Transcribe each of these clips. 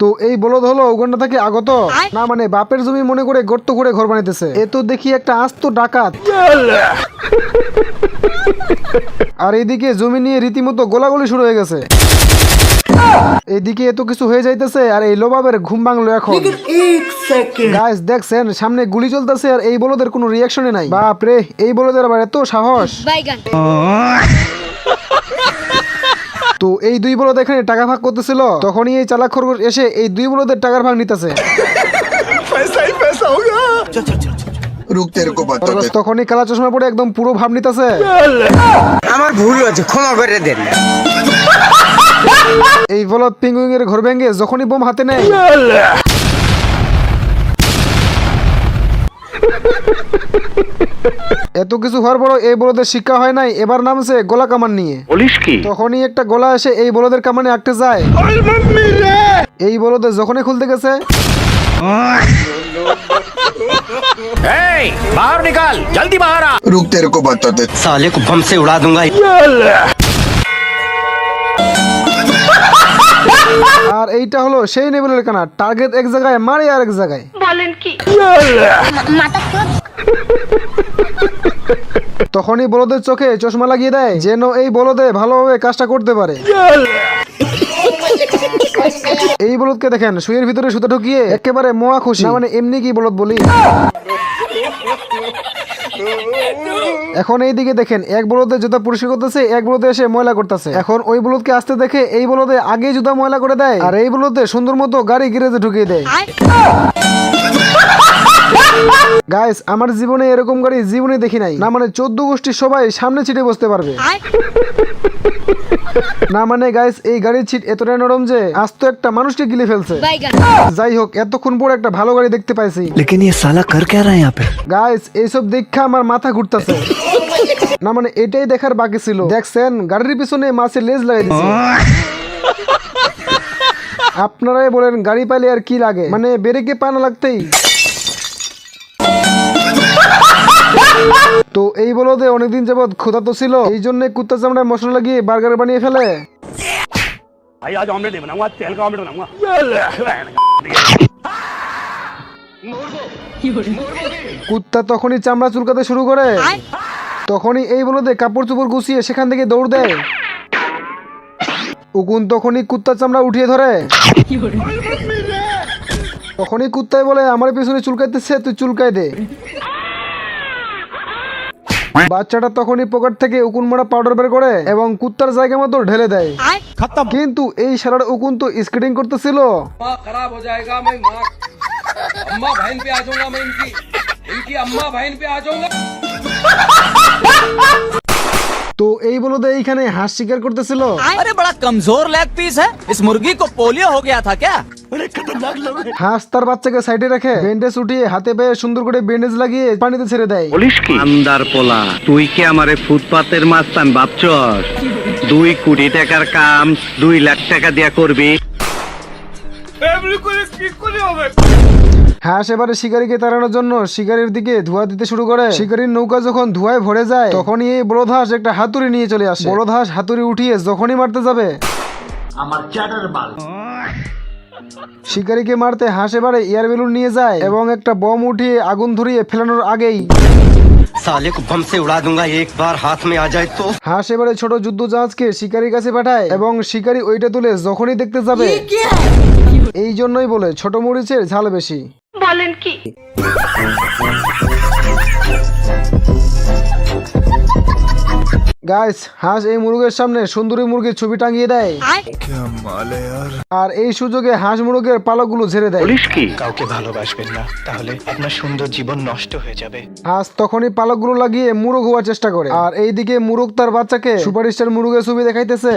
তো এই বলদ হলো উগান্ডা থেকে আগত, না মানে বাপের জমি মনে করে গর্ত করে ঘর বানাইতেছে। এ তো দেখি একটা আস্ত ডাকাত। আর এইদিকে জমি নিয়ে রীতিমতো গোলাগুলি শুরু হয়ে গেছে। এইদিকে এত কিছু হয়ে যাইতেছে আর এই লোবাবের ঘুম ভাঙলো এখন। গাইস দেখছেন সামনে গুলি চলতেছে আর এই বলদের কোনো রিয়াকশনই নাই। বাপ রে, এই বলদের আবার এত সাহস। তো এই দুই বলদ এখানে টাকা ভাগ করতেছিল, তখনই এই চালাক খরগোশ এসে এই দুই বলদের টাকার ভাগ নিতেছে। তখনই কালা চশমা পরে একদম পুরো ভাব নিতেছে। আমার ভুল হয়েছে, ক্ষমা করে দেন। এই বলদ পিঙ্গুইং এর ঘর ভেঙে যখনই বোম হাতে নেয়, এত কিছু হওয়ার পরও এই বলদের শিক্ষা হয় নাই, এবার নামছে গোলা কামান নিয়ে। তখনই একটা গোলা এসে এই বলদের কামানে আটকে যায়। এই বলদে যখনই খুলতে গেছে, बाहर निकाल, जल्दी बाहर आ। रुक, तेरे को बताते साले को बम से उड़ा दूंगा। আর এইটা হলো সেই নেবুলের কানা, টার্গেট এক জায়গায় মারে আর এক জায়গায়। বলেন কি? তখনই বলদের চোখে চশমা লাগিয়ে দেয় যেন এই বলদে ভালোভাবে কাজটা করতে পারে। এই বলদকে দেখেন শুয়ের ভিতরে সুতা ঢুকিয়ে একেবারে মোয়া খুশি, না মানে এমনি কি বলদ বলি। এখন এই দিকে দেখেন এক বলদে জুতা পরিষ্কার করতেছে, এক বলদে এসে ময়লা করতেছে। এখন ওই বলদকে আসতে দেখে এই বলদে আগে জুতা ময়লা করে দেয় আর এই বলদে সুন্দর মতো গাড়ি গ্যারেজে ঢুকিয়ে দেয়। গাইস আমার জীবনে এরকম গাড়ি জীবনে দেখি নাই, না মানে 14 গোষ্ঠী সবাই সামনে ছিটে বসতে পারবে। না মানে গাইস এই গাড়ির ছিট এতটাই নরম যে আস্ত একটা মানুষকে গিলে ফেলছে। যাই হোক এতক্ষণ পর একটা ভালো গাড়ি দেখতে পাইছি। लेकिन ये साला कर क्या रहा है यहाँ पे? গাইস এইসব দেখা আমার মাথা ঘুরতেছে। না মানে এটাই দেখার বাকি ছিল। দেখছেন গাড়ির পিছনে মাছের লেজ লাগিয়ে দিয়েছে। আপনারাই বলেন গাড়ি পাইলে আর কি লাগে, মানে ব্রেকে পা না লাগতেই। তো এই বলদে অনেকদিন যাবত ক্ষুধার্ত ছিল, এই জন্য কুত্তা চামড়ায় মশলা লাগিয়ে বার্গার বানিয়ে ফেলে। भाई आज ऑमलेट नहीं बनाऊंगा, तेल का ऑमलेट बनाऊंगा। কুত্তা তখনই চামড়া চুলকাতে শুরু করে। তখনই এই বলদে কাপড় চোপড় গুছিয়ে সেখান থেকে দৌড় দেয়। উকুন তখনই কুত্তার চামড়া উঠিয়ে ধরে। তখনই কুত্তায় বলে আমার পিছনে চুলকাইতেছে, তুই চুলকাই দে। বাচ্চাটা তখনই পকেট থেকে উকুন মারা পাউডার বের করে এবং কুত্তার জায়গা মতো ঢেলে দেয়। কিন্তু এই সারার উকুন তো স্কেটিং করতেছিল। खराब हो जाएगा, मैं अम्मा बहन पे आ जाऊंगा, मैं इनकी अम्मा बहन पे आ जाऊंगा। তো এই বলদে এইখানে হাঁস শিকার করতেছিল। अरे बड़ा कमजोर लेग पीस है, इस मुर्गी को पोलियो हो गया था क्या? হাঁস তার বাচ্চাকে সাইডে রেখে ব্যান্ডেজ উঠিয়ে হাতে পেয়ে সুন্দর করে ব্যান্ডেজ লাগিয়ে পানিতে ছেড়ে দেয়। আন্দার পোলা, তুই কি আমারে ফুটপাতের মাস্তান ভাবছস? 2 কোটি টাকার কাম 2 লাখ টাকা দিয়া করবি? হাঁস এবারে শিকারীকে তাড়ানোর জন্য শিকারীর দিকে ধোঁয়া দিতে শুরু করে। শিকারীর নৌকা যখন ধোঁয়ায় ভরে যায় তখনই এই বলদ হাঁস একটা হাতুড়ি নিয়ে চলে আসে। বলদ হাঁস হাতুড়ি উঠিয়ে যখনই মারতে যাবে, আমার চ্যাটার বাল শিকারীকে মারতে হাঁস এবারে এয়ার বেলুন নিয়ে যায় এবং একটা বম উঠিয়ে আগুন ধরিয়ে ফেলানোর আগেই साले को बम से उड़ा दूंगा, एक बार हाथ में आ जाए तो। হাঁস এবারে ছোট যুদ্ধ জাহাজকে শিকারীর কাছে পাঠায় এবং শিকারী ওইটা তুলে যখনই দেখতে যাবে, এই জন্যই বলে ছোট মরিচের ঝাল বেশি। বলেন কি? গাইস হাঁস এই মুরগের সামনে সুন্দরী মুরগির ছবি টাঙিয়ে দেয় আর এই সুযোগে হাঁস মুরগের পালকগুলো ঝেড়ে দেয়। কাউকে ভালোবাসবেন না, তাহলে আপনার সুন্দর জীবন নষ্ট হয়ে যাবে। হাঁস তখনই পালকগুলো লাগিয়ে মুরগ হওয়ার চেষ্টা করে আর এইদিকে মুরগ তার বাচ্চাকে সুপারস্টার মুরগের ছবি দেখাইতেছে।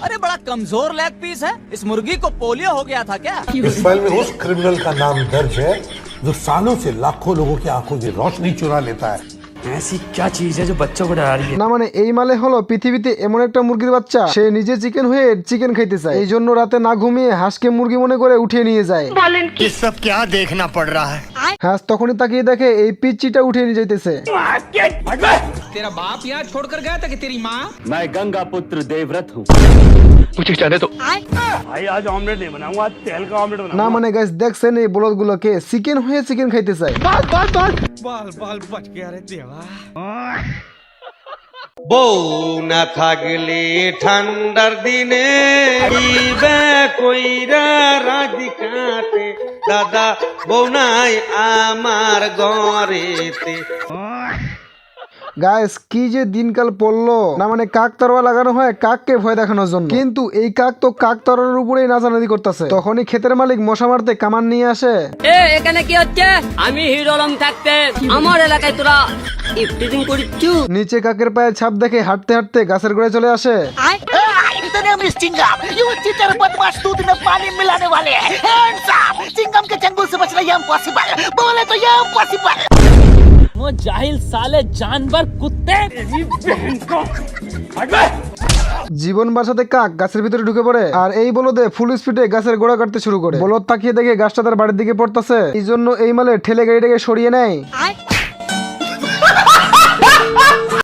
अरे बड़ा कमजोर लेग पीस है, इस मुर्गी को पोलियो हो गया था क्या? इस फाइल में उस क्रिमिनल का नाम दर्ज है जो सालों से लाखों लोगों की आंखों की रोशनी चुरा लेता है। ऐसी क्या चीज है जो बच्चों को डरा रही है? না মানে এই মালে হলো পৃথিবীতে এমন একটা মুরগির বাচ্চা, সে নিজে চিকেন হয়ে চিকেন খাইতে চায়, এই জন্য রাতে না ঘুমিয়ে হাঁসকে মুরগি মনে করে উঠিয়ে নিয়ে যায়। ये सब क्या देखना पड़ रहा है? হাঁস তখনই তাকিয়ে দেখে এই পিচ্চিটা উঠিয়ে নিয়ে যাইতেছে। तेरा बाप यहाँ छोड़कर गया था कि तेरी माँ? मैं गंगा पुत्र देवव्रत हूँ। कुछ चाहे तो भाई आज ऑमलेट नहीं बनाऊंगा, आज तेल का ऑमलेट না बनाऊंगा। মানে গাইস দেখছেন এই বলদগুলোকে চিকেন হয়ে চিকেন খাইতে চায়। বউ না থাকলে ঠান্ডার দিনে ইবে কইরা রাজি কাটে দাদা, বউ নাই আমার ঘরেতে। গাইস কি যে দিনকাল পড়লো, না মানে কাক তরোয়া লাগানো হয় কাককে ভয় দেখানোর জন্য, কিন্তু এই কাক তো কাক তরোয়ার উপরেই নাচানাচি করতেছে। তখনই ক্ষেতের মালিক মশা মারতে কামান নিয়ে আসে। এখানে কি হচ্ছে? আমি হিরো আলম থাকতে আমার এলাকায় তোরা ইফটিজিং করিচ্ছু? নিচে কাকের পায়ে ছাপ দেখে হাঁটতে হাঁটতে গাছের গোড়ায় চলে আসে। इतने में चिंगम, ये चीटर बदमाश दूध में पानी मिलाने वाले हैं। Hands up! चिंगम के चंगुल से बचना ये इम्पॉसिबल, बोले तो ये इम्पॉसिबल। वो जाहिल साले जानवर कुत्ते। জীবন বাঁচাতে কাক গাছের ভিতরে ঢুকে পড়ে, আর এই বলদে ফুল স্পিডে গাছের গোড়া কাটতে শুরু করে। বলদ তাকিয়ে দেখে গাছটা তার বাড়ির দিকে পড়তেছে, এই জন্য এই মালে ঠেলে গাড়িটাকে সরিয়ে নেয়।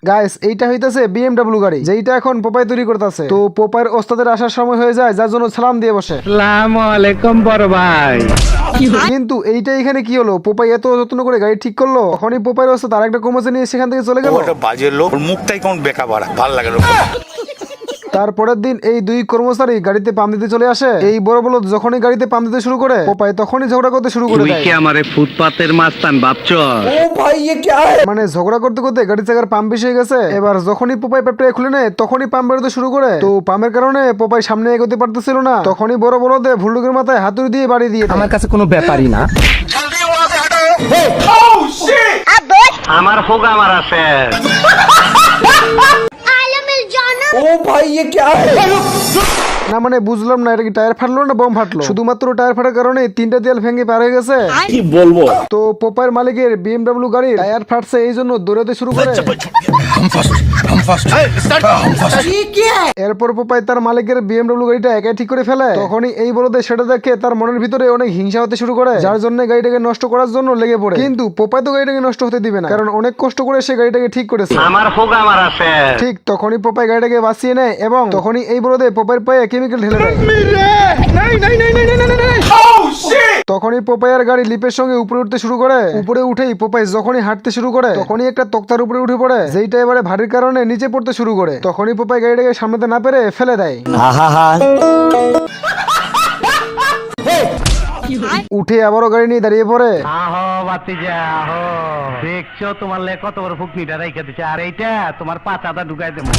গাইস এইটা হইতাছে BMW গাড়ি, যেইটা এখন পোপাই তৈরি করতেছে। তো পোপাইয়ের ওস্তাদের আসার সময় হয়ে যায়, যার জন্য সালাম দিয়ে বসে। আসসালামু আলাইকুম বড় ভাই। কিন্তু এইটা এখানে কি হলো, পোপাই এত যত্ন করে গাড়ি ঠিক করলো, তখনই পোপাইয়ের ওস্তাদ আরেকটা কোমোচে নিয়ে সেখান থেকে চলে গেল। বাজে লোক, মুখটাই কোন বেকা বাড়া, ভাল লাগে লোক। তারপরের দিন এই দুই কর্মচারী গাড়িতে পাম দিতে চলে আসে। এই বড় বলদ যখনই গাড়িতে পাম দিতে শুরু করে, পোপাই তখনই ঝগড়া করতে শুরু করে তুই দেয়। কি আমারে ফুটপাতের মাস্তান ভাবছস? ও ভাই ये क्या है? মানে ঝগড়া করতে করতে গাড়ি চাকার পাম্প বেশি হয়ে গেছে। এবার যখনই পোপাই পেপটা খুলে নেয়, তখনই পাম্প বেরোতে শুরু করে। তো পাম্পের কারণে পোপাই সামনে এগোতে পারতেছিল না। তখনই বড় বলদে ভুলুকের মাথায় হাতুড়ি দিয়ে বাড়ি দিয়ে দেয়। আমার কাছে কোনো ব্যাপারই না। আমার হোক আমার আছে। ओ भाई ये क्या है? না মানে বুঝলাম না, এটা কি টায়ার ফাটলো না বম ফাটলো? শুধুমাত্র টায়ার ফাটার কারণে তিনটা দেয়াল ভেঙে পার হয়ে গেছে। কি বলবো? তো পোপাইয়ের মালিকের BMW গাড়ির টায়ার ফাটছে, এই জন্য দৌড়াতে শুরু করে। এরপর পোপাই তার মালিকের BMW গাড়িটা একাই ঠিক করে ফেলে। তখনই এই বলদে সেটা দেখে তার মনের ভিতরে অনেক হিংসা হতে শুরু করে, যার জন্য গাড়িটাকে নষ্ট করার জন্য লেগে পড়ে। কিন্তু পোপাই তো গাড়িটাকে নষ্ট হতে দিবে না, কারণ অনেক কষ্ট করে সে গাড়িটাকে ঠিক করেছে। আমার হোক আমার আছে। ঠিক তখনই পোপাই গাড়িটাকে বাঁচিয়ে নেয়, এবং তখনই এই বলদে পোপাইয়ের পায়ে কেমিক্যাল ঢেলে দেয়। তখনই পোপাইয়ের গাড়ি লিপের সঙ্গে উপরে উঠতে শুরু করে। উপরে উঠেই পোপাই যখনই হাঁটতে শুরু করে, তখনই একটা তক্তার উপরে উঠে পড়ে, যেইটা এবারে ভারীর কারণে নিচে পড়তে শুরু করে। তখনই পোপাই গাড়িটাকে সামলাতে না পেরে ফেলে দেয়। উঠে আবারও গাড়ি নিয়ে দাঁড়িয়ে পড়ে। আহো বাতিজা আহো, দেখছো তোমার লে কত বড় ফুকনিটা রাইখা দিছে, আর এইটা তোমার পাছাটা ঢুকাই দেবো।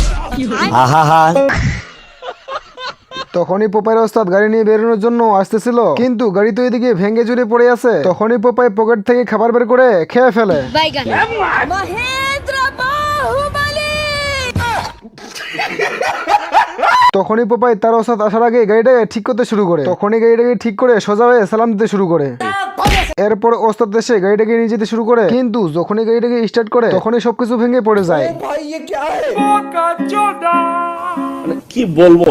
তখনই পোপাইয়ের ওস্তাদ গাড়ি নিয়ে বেরোনোর জন্য আসতেছিল, কিন্তু গাড়ি তো এদিকে ভেঙে চুরে পড়ে আছে। তখনই পোপাই পকেট থেকে খাবার বের করে খেয়ে ফেলে। মহেন্দ্র বাহুবলী। তখনই পোপাই তার ওস্তাদ আসার আগে গাড়িটাকে ঠিক করতে শুরু করে। তখনই গাড়িটাকে ঠিক করে সোজা হয়ে সালাম দিতে শুরু করে। এরপর ওস্তাদ এসে গাড়িটাকে নিয়ে যেতে শুরু করে, কিন্তু যখনই গাড়িটাকে স্টার্ট করে, তখনই সবকিছু ভেঙে পড়ে যায়। भाई ये क्या है? কি বলবো?